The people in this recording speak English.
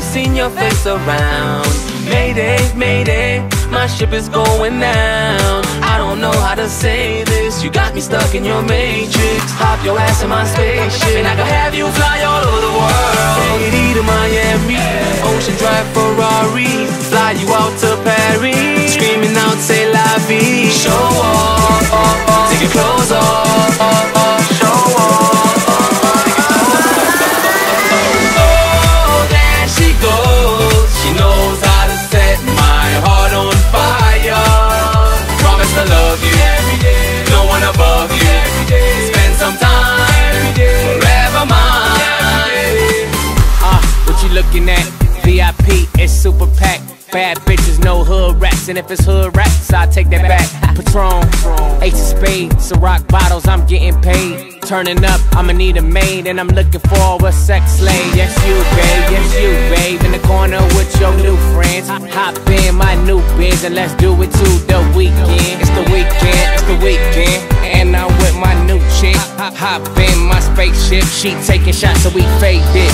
seen your face around. Mayday, mayday, my ship is going down. I don't know how to say this, you got me stuck in your matrix. Hop your ass in my spaceship, and I can have you fly all over the world. Haiti to Miami, Ocean Drive Ferrari, fly you out to Paris, screaming out, say la vie. Show off, take your clothes off, show off. Oh, there she goes, she knows how to set my heart on fire. Promise to love you every day, no one above you. Spend some time, forever mine. What you looking at? VIP, it's super packed. Bad bitches, no hood rats, and if it's hood rats, I take that back. Patron, Ace of Spades, Ciroc bottles, I'm getting paid. Turning up, I'ma need a maid, and I'm looking for a sex slave. Yes you, babe, yes you, babe. In the corner with your new friends. Hop in my new Benz, and let's do it to the weekend. It's the weekend, it's the weekend, and I'm with my new chick. Hop in my spaceship, she taking shots, so we fade it.